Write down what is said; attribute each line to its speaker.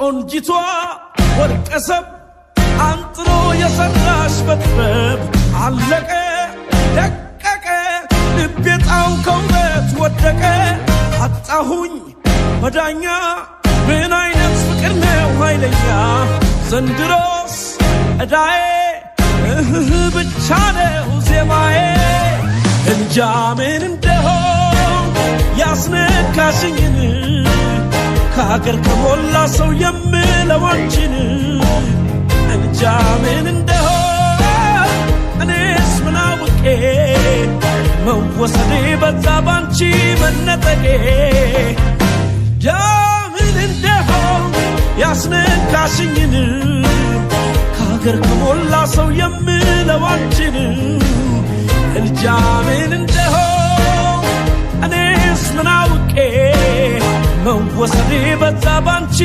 Speaker 1: ቆንጂቷ ወርቀሰብ አንጥሮ የሰራሽ በጥበብ አለቀ ደቀቀ ልቤ ጣው ከውበት ወደቀ አጣሁኝ መዳኛ ምን አይነት ፍቅር ነው ኃይለኛ ዘንድሮስ እዳዬ ብቻ ነው ዜማዬ እንጃ ምን እንደሆን ያስነካሽኝን ከሀገር ከሞላ ሰው የምለው አንቺን እንጃ ምን እንደሆን እኔስ ምን አውቄ መወሰዴ በዛ ባንቺ መነጠቄ እንጃ ምን እንደሆን ያስነካሽኝን ከሀገር ከሞላ ሰው የምለው አንቺን እንጃ ምን እንደሆን እኔስ ምን አውቄ መወሰዴ በዛ ባንቺ